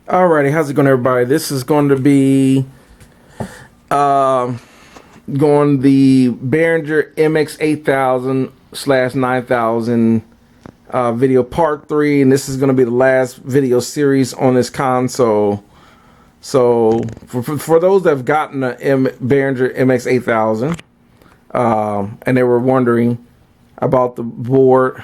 Alrighty, how's it going, everybody? This is going to be going the Behringer MX8000 / 9000 video part 3, and this is going to be the last video series on this console. So for those that have gotten a Behringer MX8000 and they were wondering about the board,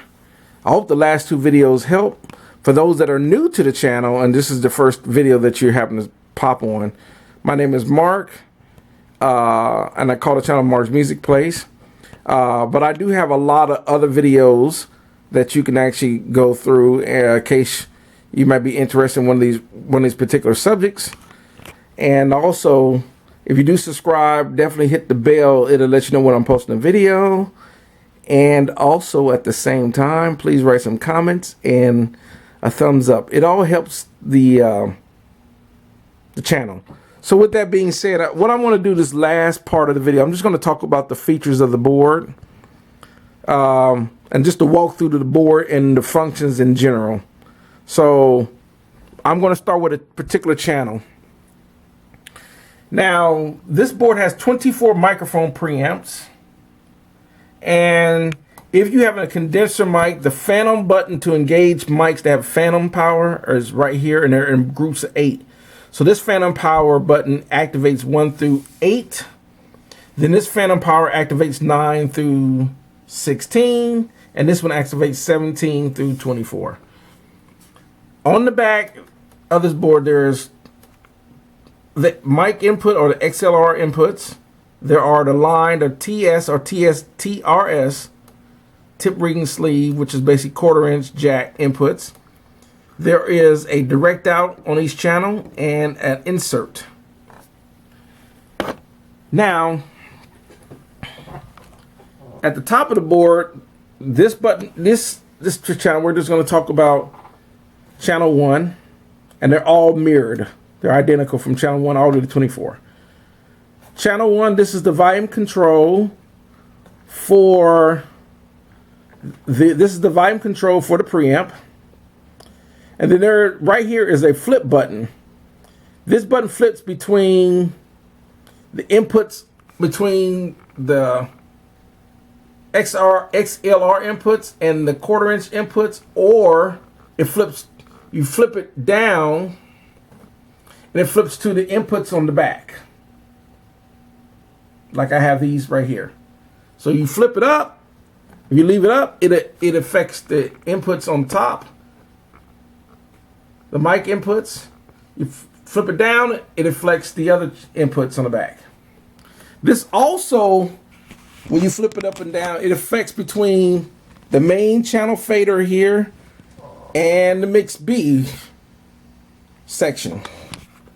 I hope the last two videos help. For those that are new to the channel, and this is the first video that you happen to pop on, my name is Mark, and I call the channel Mark's Music Place. But I do have a lot of other videos that you can actually go through in case you might be interested in one of these particular subjects. And also, if you do subscribe, definitely hit the bell. It'll let you know when I'm posting a video. And also, at the same time, please write some comments and a thumbs up. It all helps the channel. So with that being said, what I want to do this last part of the video, I'm just going to talk about the features of the board, and just to walk through the board and the functions in general. So I'm going to start with a particular channel. Now, this board has 24 microphone preamps, and if you have a condenser mic, the phantom button to engage mics that have phantom power is right here, and they're in groups of 8. So this phantom power button activates 1 through 8. Then this phantom power activates 9 through 16. And this one activates 17 through 24. On the back of this board, there's the mic input or the XLR inputs. There are the line, the TS or TRS tip reading sleeve, which is basically 1/4 inch jack inputs. There is a direct out on each channel and an insert. Now, at the top of the board, this button, this channel, we're just going to talk about channel 1, and they're all mirrored. They're identical from channel 1 all the way to 24. Channel 1, this is the volume control for this is the volume control for the preamp. And then there, right here is a flip button. This button flips between the inputs, between the XLR inputs and the 1/4 inch inputs, or it flips, you flip it down and it flips to the inputs on the back. Like I have these right here. So you flip it up. If you leave it up, it affects the inputs on top, the mic inputs. You flip it down, it affects the other inputs on the back. This also, when you flip it up and down, it affects between the main channel fader here and the mix B section,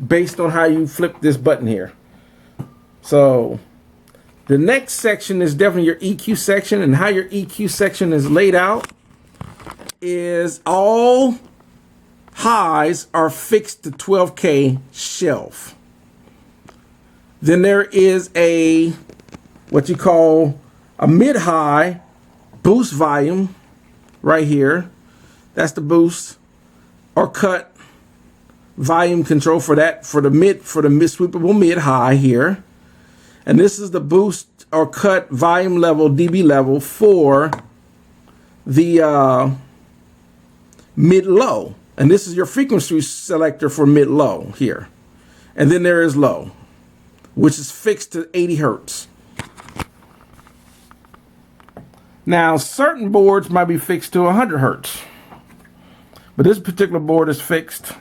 based on how you flip this button here. So the next section is definitely your EQ section, and how your EQ section is laid out is all highs are fixed to 12K shelf. Then there is a what you call a mid-high boost volume right here. That's the boost or cut volume control for that, for the sweepable mid-high here. And this is the boost or cut volume level, dB level, for the mid-low. And this is your frequency selector for mid-low here. And then there is low, which is fixed to 80 hertz. Now, certain boards might be fixed to 100 hertz. But this particular board is fixed.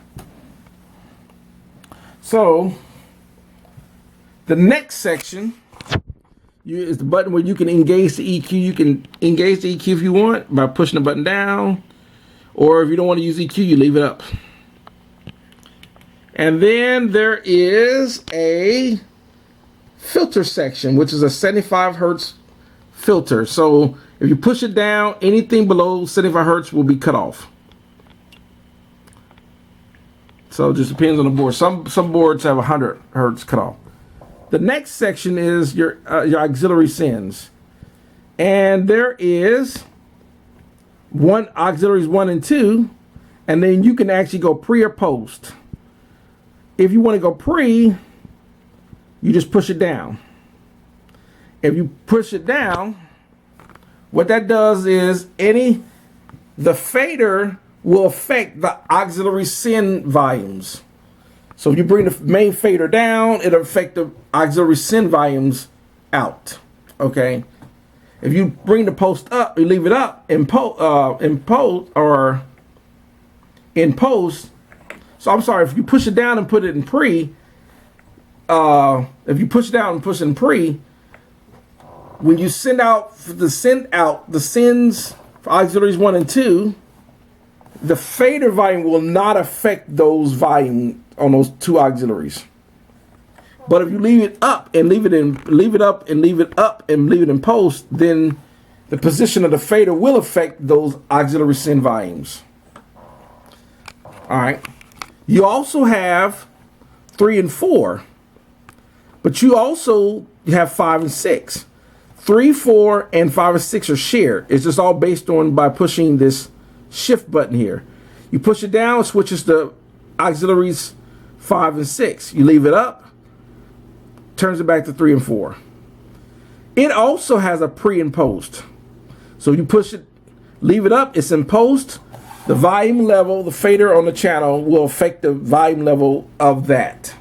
So the next section is the button where you can engage the EQ. You can engage the EQ if you want by pushing the button down, or if you don't want to use EQ, you leave it up. And then there is a filter section, which is a 75 hertz filter. So if you push it down, anything below 75 hertz will be cut off. So it just depends on the board. Some boards have 100 hertz cut off. The next section is your auxiliary sends, and there is auxiliaries 1 and 2, and then you can actually go pre or post. if you want to go pre, you just push it down. If you push it down, what that does is the fader will affect the auxiliary send volumes. So if you bring the main fader down, it'll affect the auxiliary send volumes out. Okay. If you bring the post up, you leave it up in post. So I'm sorry, if you push it down and put it in pre, if you push it down and push it in pre, when you send out the sends for auxiliaries 1 and 2, the fader volume will not affect those volume on those two auxiliaries. But if you leave it up and leave it in post, then the position of the fader will affect those auxiliary send volumes. All right. You also have 3 and 4, but you also have 5 and 6. 3, 4, and 5 and 6 are shared. It's just all based on by pushing this shift button here. You push it down, it switches to auxiliaries 5 and 6. You leave it up, turns it back to 3 and 4. It also has a pre and post. So you push it, leave it up, it's in post. The volume level, the fader on the channel will affect the volume level of that.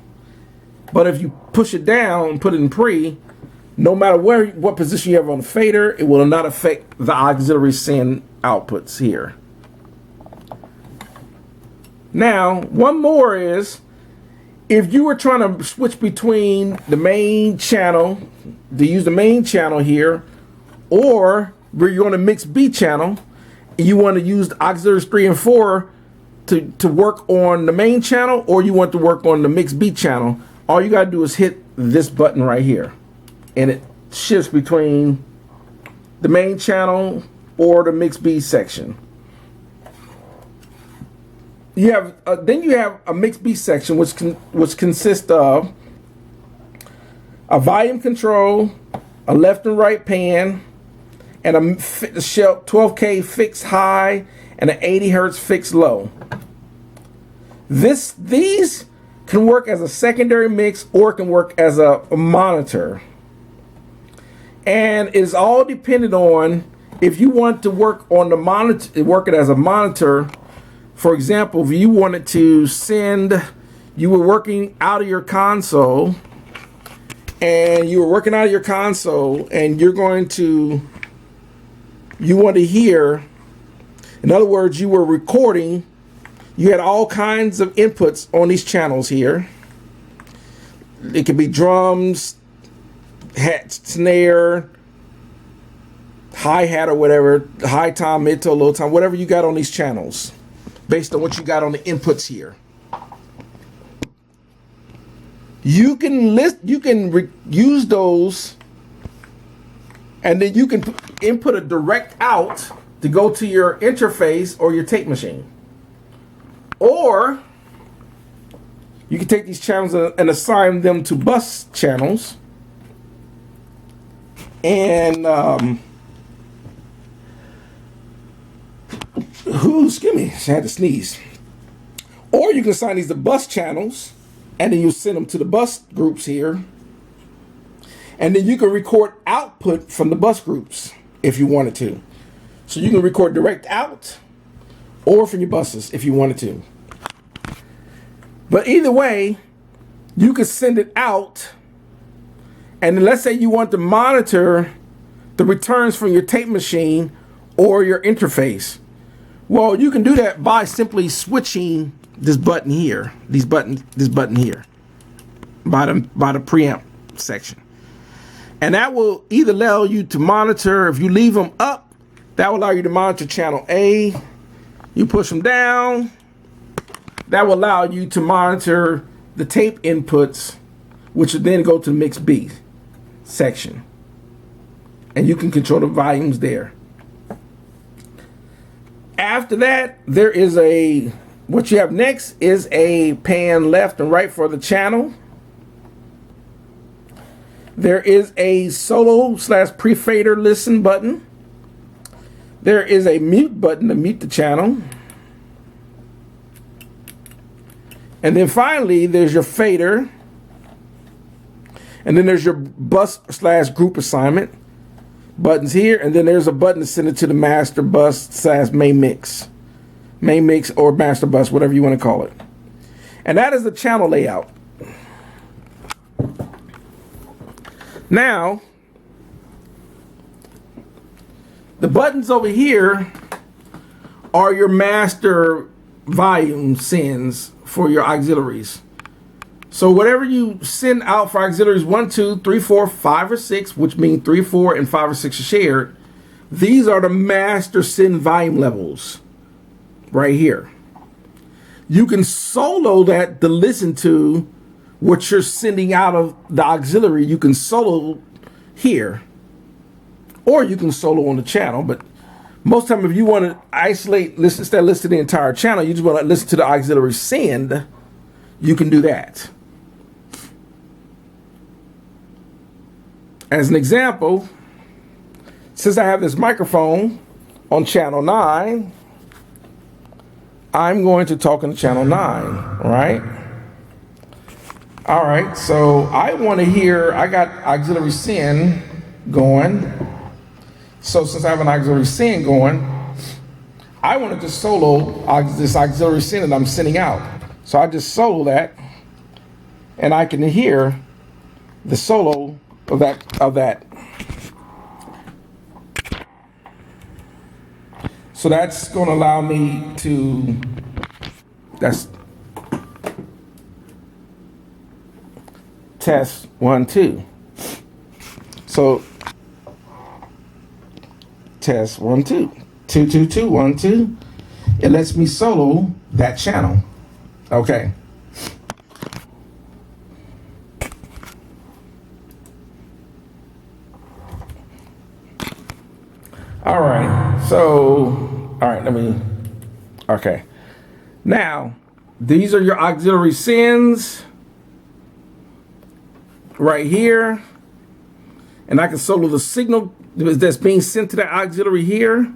But if you push it down and put it in pre, no matter what position you have on the fader, it will not affect the auxiliary send outputs here. Now, one more is, if you were trying to switch between the main channel, to use the main channel here, or where you're on a mixed B channel, and you want to use the auxiliaries 3 and 4 to work on the main channel, or you want to work on the mixed B channel, all you got to do is hit this button right here. And it shifts between the main channel or the mixed B section. You have then you have a mixed B section, which consists of a volume control, a left and right pan, and a 12K fixed high and an 80 hertz fixed low. These can work as a secondary mix or it can work as a monitor. And it's all dependent on if you want to work on the monitor, work it as a monitor. For example, if you wanted to send, you were working out of your console, and you want to hear, in other words, you were recording, you had all kinds of inputs on these channels here. It could be drums, hat, snare, hi-hat or whatever, high tom, mid to low tom, whatever you got on these channels, based on what you got on the inputs here. You can use those, and then you can input a direct out to go to your interface or your tape machine. Or you can take these channels and assign them to bus channels. And excuse me, I had to sneeze. Or you can assign these to bus channels, and then you send them to the bus groups here. And then you can record output from the bus groups if you wanted to. So you can record direct out or from your buses if you wanted to. But either way, you can send it out. And then let's say you want to monitor the returns from your tape machine or your interface. Well, you can do that by simply switching this button here, this button here, by the preamp section. And that will either allow you to monitor, if you leave them up, that will allow you to monitor channel A. You push them down, that will allow you to monitor the tape inputs, which will then go to the mix B section. And you can control the volumes there. After that, there is what you have next is a pan left and right for the channel. There is a solo / pre-fader listen button. There is a mute button to mute the channel. And then finally, there's your fader. And then there's your bus / group assignment buttons here. And then there's a button to send it to the master bus / main mix. Main mix or master bus, whatever you want to call it. And that is the channel layout. Now, the buttons over here are your master volume sends for your auxiliaries. So whatever you send out for auxiliaries 1, 2, 3, 4, 5, or 6, which means 3, 4, and 5 or 6 are shared, these are the master send volume levels right here. You can solo that to listen to what you're sending out of the auxiliary. You can solo here, or you can solo on the channel. But most time, if you want to isolate, listen, instead of listening to the entire channel, you just want to listen to the auxiliary send, you can do that. As an example, since I have this microphone on channel 9, I'm going to talk on channel 9, right? All right, so I want to hear, I got auxiliary send going. So since I have an auxiliary send going, I wanted to solo this auxiliary send that I'm sending out. So I just solo that, and I can hear the solo of that. So that's going to allow me to, that's test 1, 2. So test 1, 2, 2, 2, 2, 1, 2. It lets me solo that channel. Okay. All right. So, all right, okay. Now, these are your auxiliary sends right here. And I can solo the signal that's being sent to the auxiliary here.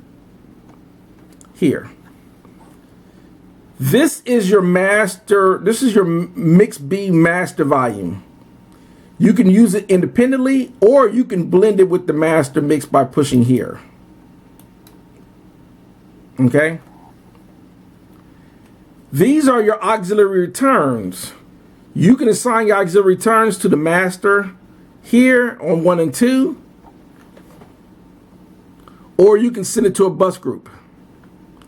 This is your master, this is your mix B master volume. You can use it independently, or you can blend it with the master mix by pushing here. Okay? These are your auxiliary returns. You can assign your auxiliary returns to the master here on 1 and 2, or you can send it to a bus group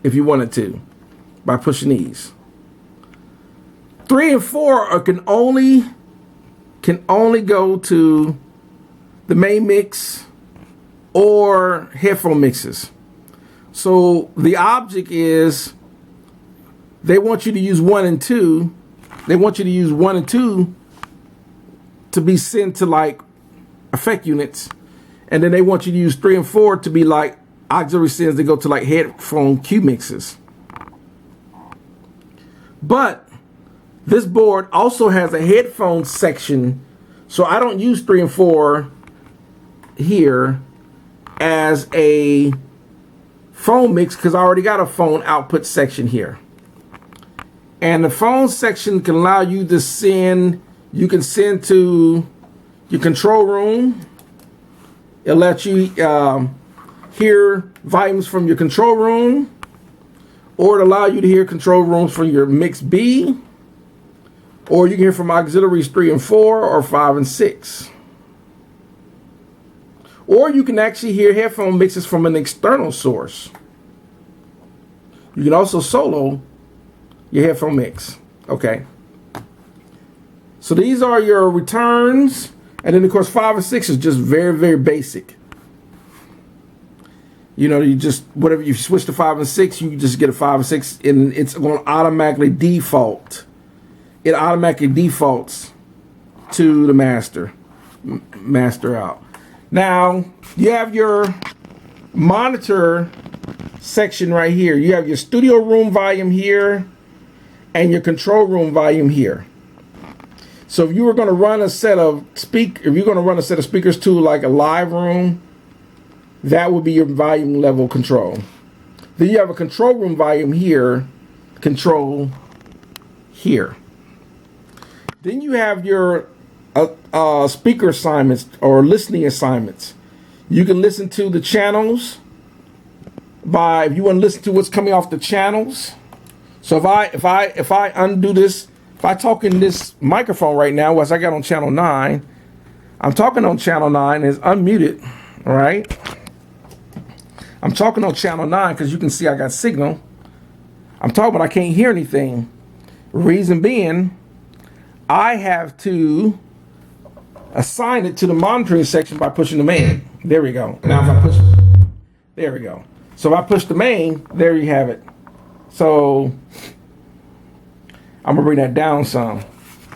if you wanted to by pushing these. 3 and 4 can only go to the main mix or headphone mixes. So the object is they want you to use 1 and 2. They want you to use 1 and 2 to be sent to like effect units, and then they want you to use 3 and 4 to be like auxiliary sends that go to like headphone Q mixes. But this board also has a headphone section, so I don't use 3 and 4 here as a phone mix because I already got a phone output section here. And the phone section can allow you to send, you can send to your control room. It'll let you hear volumes from your control room, or it'll allow you to hear control rooms from your mix B, or you can hear from auxiliaries 3 and 4 or 5 and 6. Or you can actually hear headphone mixes from an external source. You can also solo your headphone mix. Okay. So these are your returns. And then of course 5 and 6 is just very, very basic. You know, you just, whatever, you switch to 5 and 6, you just get a 5 and 6, and it's going to automatically default. It automatically defaults to the master out. Now, you have your monitor section right here. You have your studio room volume here and your control room volume here. So if you were going to run a set of speakers to like a live room, that would be your volume level control. Then you have a control room volume here, control here. Then you have your speaker assignments or listening assignments. You can listen to the channels if you want to listen to what's coming off the channels. So if I undo this, if I talk in this microphone right now, as I got on channel 9, I'm talking on channel 9, it's unmuted, all right? I'm talking on channel 9 because you can see I got signal. I'm talking, but I can't hear anything. Reason being, I have to assign it to the monitoring section by pushing the main. There we go. Now if I push, there we go. So if I push the main, there you have it. So I'm gonna bring that down some.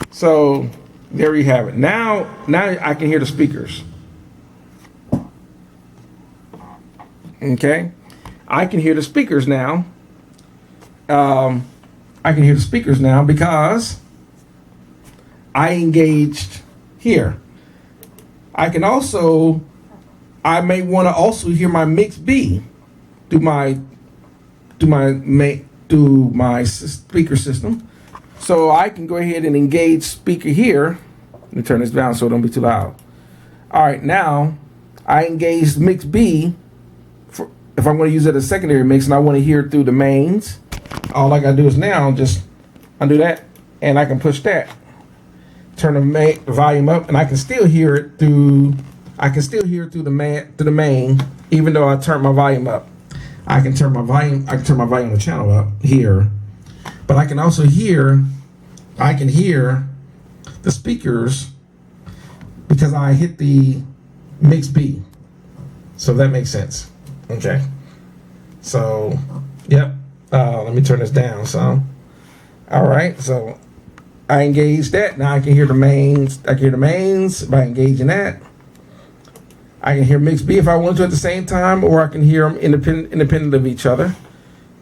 So there you have it. Now I can hear the speakers. Okay, I can hear the speakers now. I can hear the speakers now because I engaged here. I may want to also hear my mix B through my speaker system. So I can go ahead and engage speaker here. Let me turn this down so it don't be too loud. All right, now I engaged mix B if I'm going to use it as a secondary mix and I want to hear it through the mains. All I got to do is now just undo that and I can push that. Turn the volume up and I can still hear it through the main even though I turn my volume up. I can turn my volume on the channel up here. But I can also hear the speakers because I hit the mix B. So that makes sense. Okay. So, yep. Let me turn this down some. All right. So I engaged that. Now I can hear the mains. I can hear the mains by engaging that. I can hear mix B if I want to at the same time, or I can hear them independent of each other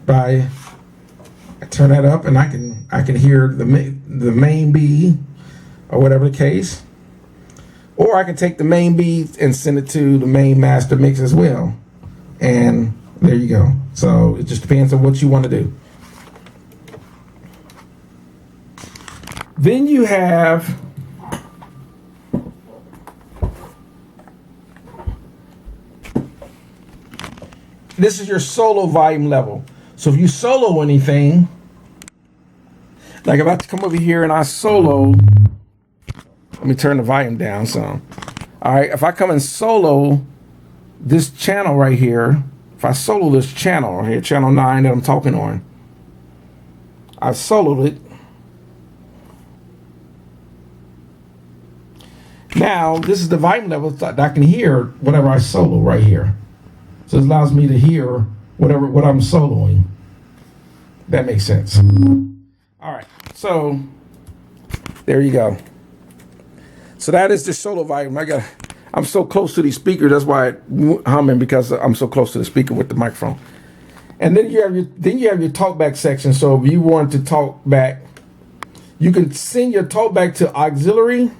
by I turn that up, and I can hear the main B or whatever the case, or I can take the main B and send it to the main master mix as well, and there you go. So it just depends on what you want to do. Then you have this is your solo volume level. So if you solo anything, like if I come over here and I solo, let me turn the volume down some. All right, if I come and solo this channel right here, if I solo this channel right here, channel 9 that I'm talking on, I soloed it. Now this is the volume level that I can hear whatever I solo right here. So it allows me to hear what I'm soloing. That makes sense. All right, so there you go. So that is the solo volume. I'm so close to these speakers. That's why I'm humming, because I'm so close to the speaker with the microphone. And then you have your talkback section. So if you want to talk back, you can send your talkback to auxiliary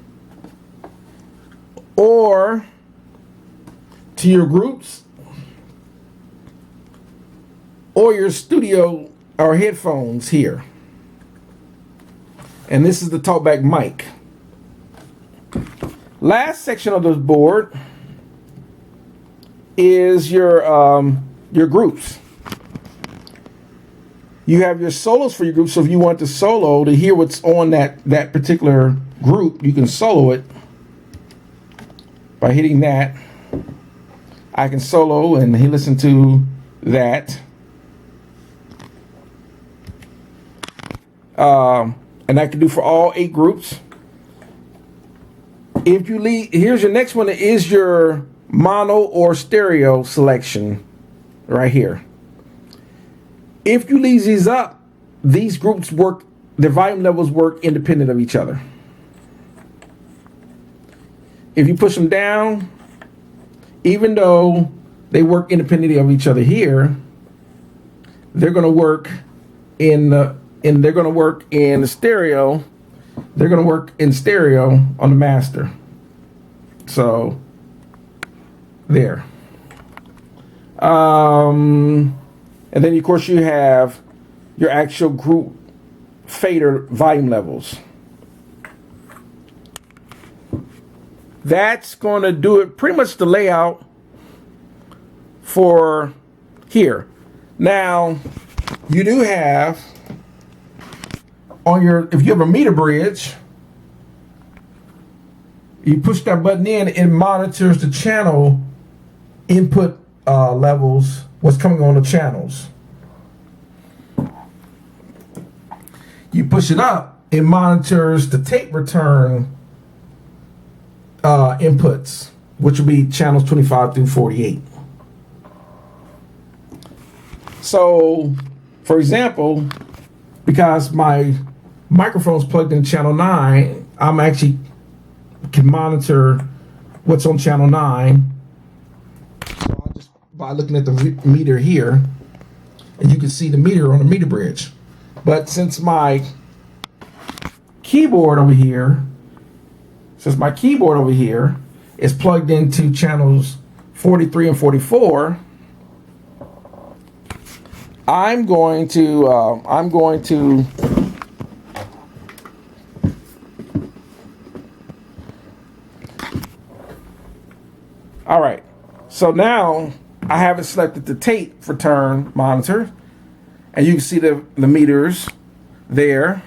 or to your groups or your studio or headphones here. And this is the talkback mic. Last section of this board is your groups. You have your solos for your group. So if you want to solo to hear what's on that particular group, you can solo it by hitting that. I can solo and he listen to that. And I can do for all 8 groups. If you leave, here's your next one, is your mono or stereo selection right here. If you leave these up, these groups work, their volume levels work independent of each other. If you push them down, even though they work independently of each other here, they're going to work they're going to work in stereo. They're going to work in stereo on the master. So there. And then of course you have your actual group fader volume levels. That's going to do it pretty much the layout for here. Now, you do have on your, if you have a meter bridge, you push that button in, it monitors the channel input levels, what's coming on the channels. You push it up, it monitors the tape return inputs, which will be channels 25 through 48. So, for example, because my microphone's plugged in channel 9, I'm actually can monitor what's on channel 9. So I'll just, by looking at the meter here, and you can see the meter on the meter bridge. But since my keyboard over here, is plugged into channels 43 and 44, I'm going to all right, so now I haven't selected the tape return monitor, and you can see the meters there.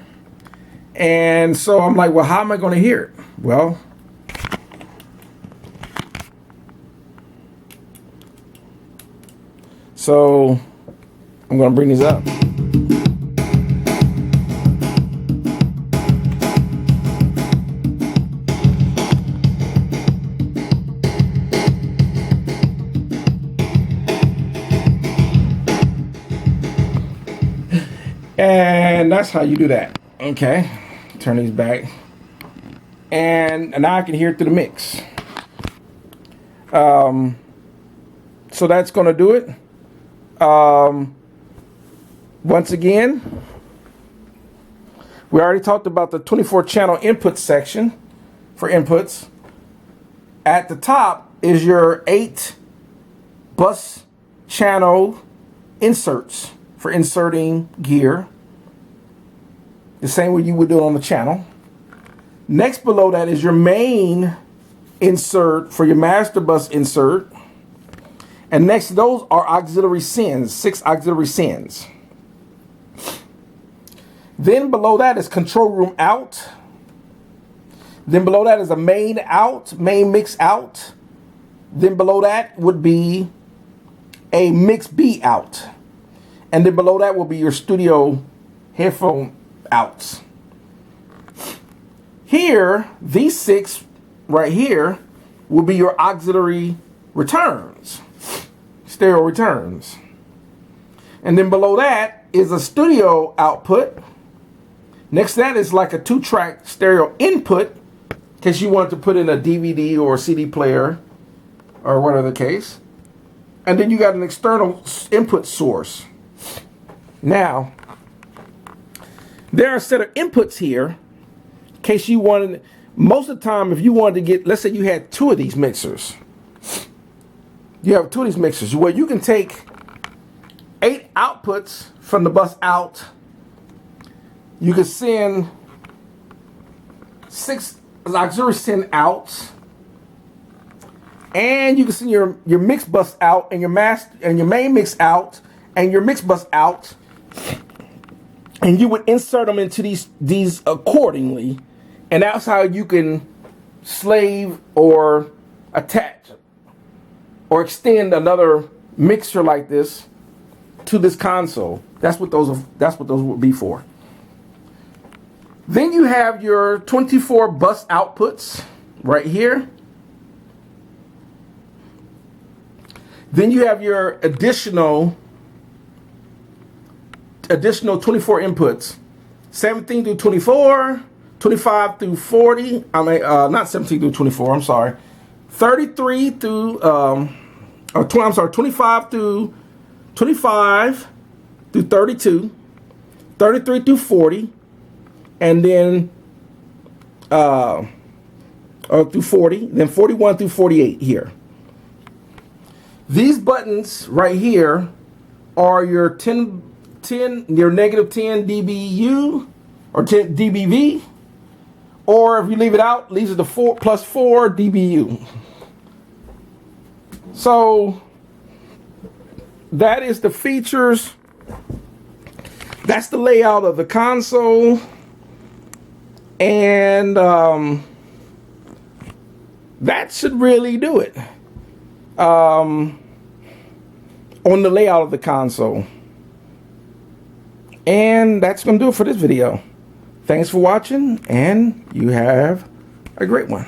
And so I'm like, well, how am I going to hear it? Well, so I'm going to bring these up. And that's how you do that. Okay, turn these back. And now I can hear it through the mix. So that's going to do it. Once again, we already talked about the 24 channel input section for inputs. At the top is your 8 bus channel inserts for inserting gear, the same way you would do it on the channel. Next below that is your main insert for your master bus insert. And next to those are auxiliary sends, 6 auxiliary sends. Then below that is control room out. Then below that is a main out, main mix out. Then below that would be a mix B out. And then below that will be your studio headphone outs. Here, these 6 right here will be your auxiliary returns, stereo returns. And then below that is a studio output. Next to that is like a 2-track stereo input, in case you want to put in a DVD or a CD player or whatever the case. And then you got an external input source. Now, there are a set of inputs here, in case you wanted, most of the time if you wanted to get, let's say you had 2 of these mixers. You have 2 of these mixers. Well, you can take 8 outputs from the bus out. You can send 6 auxiliary send outs. And you can send your mix bus out and your main mix out and your mix bus out. And you would insert them into these accordingly. And that's how you can slave or attach or extend another mixer like this to this console. That's what those would be for. Then you have your 24 bus outputs right here. Then you have your additional 24 inputs, 17 through 24, 25 through 40. Not 17 through 24. I'm sorry, 33 through 25 through 32, 33 through 40, and then through 40, then 41 through 48 here. These buttons right here are your your negative 10 dBu or 10 dBV, or if you leave it out, leaves it to 4 plus 4 dBu. So that is the features. That's the layout of the console. And that should really do it on the layout of the console. And that's going to do it for this video. Thanks for watching, and you have a great one.